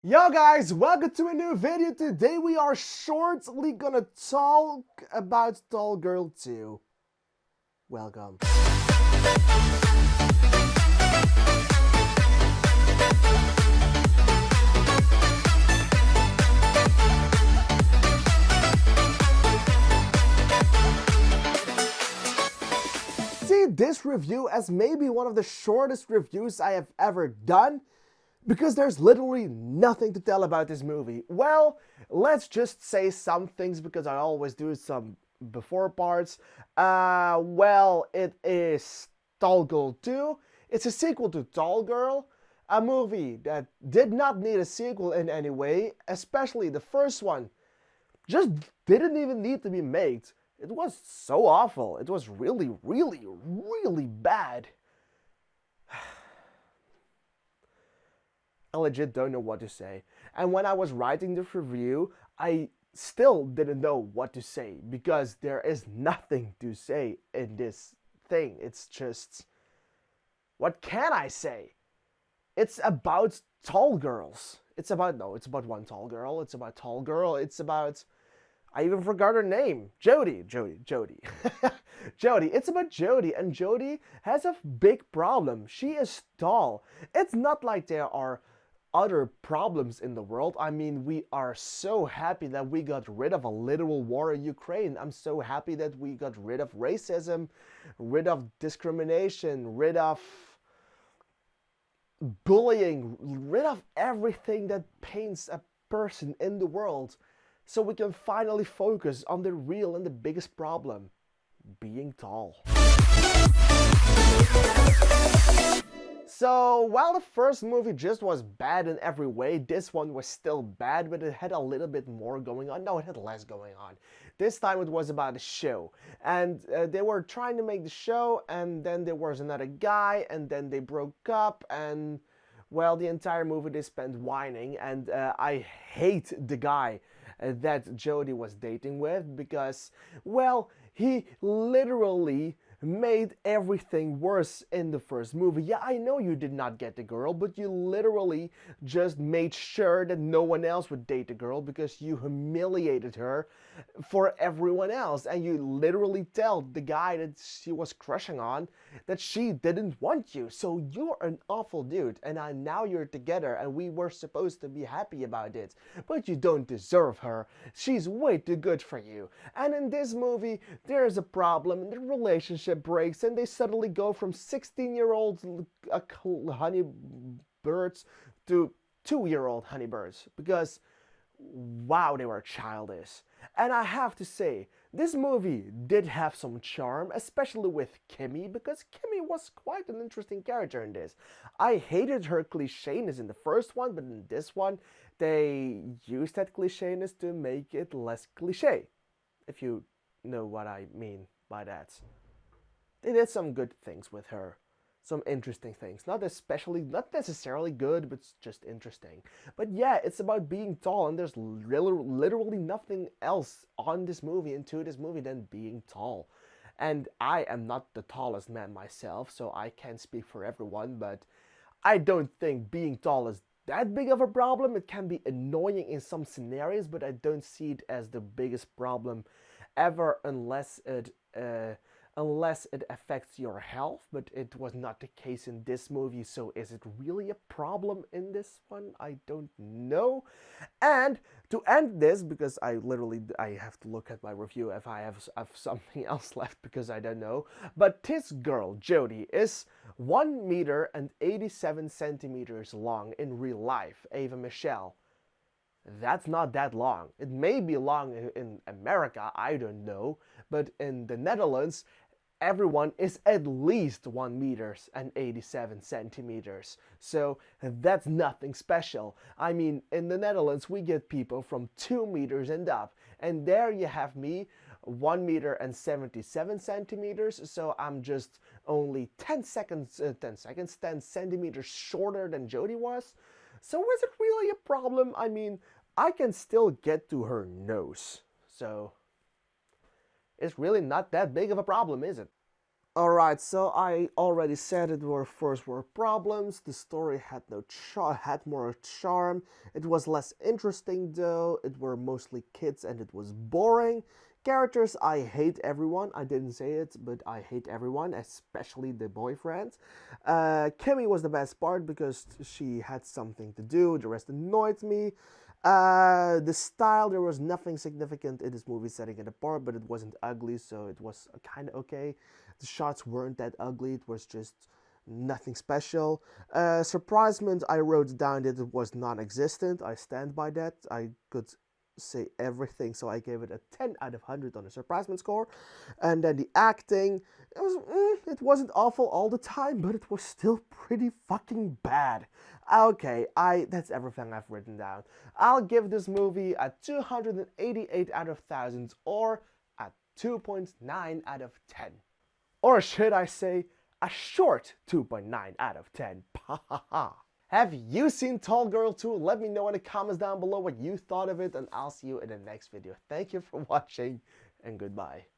Yo guys, welcome to a new video. Today we are shortly gonna talk about Tall Girl 2. Welcome. See this review as maybe one of the shortest reviews I have ever done, because there's literally nothing to tell about this movie. Well, let's just say some things because I always do some before parts. Well, it is Tall Girl 2. It's a sequel to Tall Girl, a movie that did not need a sequel in any way, especially the first one. Just didn't even need to be made. It was so awful. It was really, really, really bad. I legit don't know what to say. And when I was writing this review, I still didn't know what to say because there is nothing to say in this thing. It's just, what can I say? It's about tall girls. It's about one tall girl. It's about tall girl. It's about, I even forgot her name. Jodi. Jodi. It's about Jodi, and Jodi has a big problem. She is tall. It's not like there are other problems in the world. I mean, we are so happy that we got rid of a literal war in Ukraine. I'm so happy that we got rid of racism, rid of discrimination, rid of bullying, rid of everything that paints a person in the world, so we can finally focus on the real and the biggest problem: being tall. So, while the first movie just was bad in every way, this one was still bad, but it had a little bit more going on. No, it had less going on. This time it was about a show, and they were trying to make the show, and then there was another guy, and then they broke up, and well, the entire movie they spent whining, and I hate the guy that Jodi was dating with because, well, he literally made everything worse in the first movie. Yeah, I know you did not get the girl, but you literally just made sure that no one else would date the girl because you humiliated her for everyone else, and you literally tell the guy that she was crushing on that she didn't want you. So you're an awful dude, and now you're together, and we were supposed to be happy about it, but you don't deserve her. She's way too good for you. And in this movie, there's a problem, and the relationship breaks, and they suddenly go from 16-year-old honeybirds to 2-year-old honeybirds because, wow, they were childish. And I have to say, this movie did have some charm, especially with Kimmy, because Kimmy was quite an interesting character in this. I hated her clichéness in the first one, but in this one, they used that clichéness to make it less cliché, if you know what I mean by that. They did some good things with her. Some interesting things. Not necessarily good, but just interesting. But yeah, it's about being tall, and there's literally nothing else on this movie, into this movie, than being tall. And I am not the tallest man myself, so I can't speak for everyone, but I don't think being tall is that big of a problem. It can be annoying in some scenarios, but I don't see it as the biggest problem ever, unless it affects your health, but it was not the case in this movie. So is it really a problem in this one? I don't know. And to end this, because I have to look at my review if I have something else left, because I don't know, but this girl Jodi is 1 meter and 87 centimeters long in real life. Ava Michelle, that's not that long. It may be long in America, I don't know, but in the Netherlands, everyone is at least 1 meters and 87 centimeters. So that's nothing special. I mean, in the Netherlands, we get people from 2 meters and up. And there you have me, 1 meter and 77 centimeters. So I'm just only 10 centimeters shorter than Jodi was. So is it really a problem? I mean, I can still get to her nose. So it's really not that big of a problem, is it? Alright, so I already said it were first world problems. The story had had more charm. It was less interesting though. It were mostly kids and it was boring. Characters, I hate everyone. I didn't say it, but I hate everyone, especially the boyfriend. Kimmy was the best part because she had something to do. The rest annoyed me. The style, there was nothing significant in this movie setting it apart, but it wasn't ugly, so it was kind of okay. The shots weren't that ugly, it was just nothing special. Surprisement, I wrote down that it was non existent. I stand by that. I could say everything, so I gave it a 10 out of 100 on the surprisement score. And then the acting, it wasn't awful all the time, but it was still pretty fucking bad. Okay, that's everything I've written down. I'll give this movie a 288 out of 1000 or a 2.9 out of 10. Or should I say, a short 2.9 out of 10. Have you seen Tall Girl 2? Let me know in the comments down below what you thought of it, and I'll see you in the next video. Thank you for watching, and goodbye.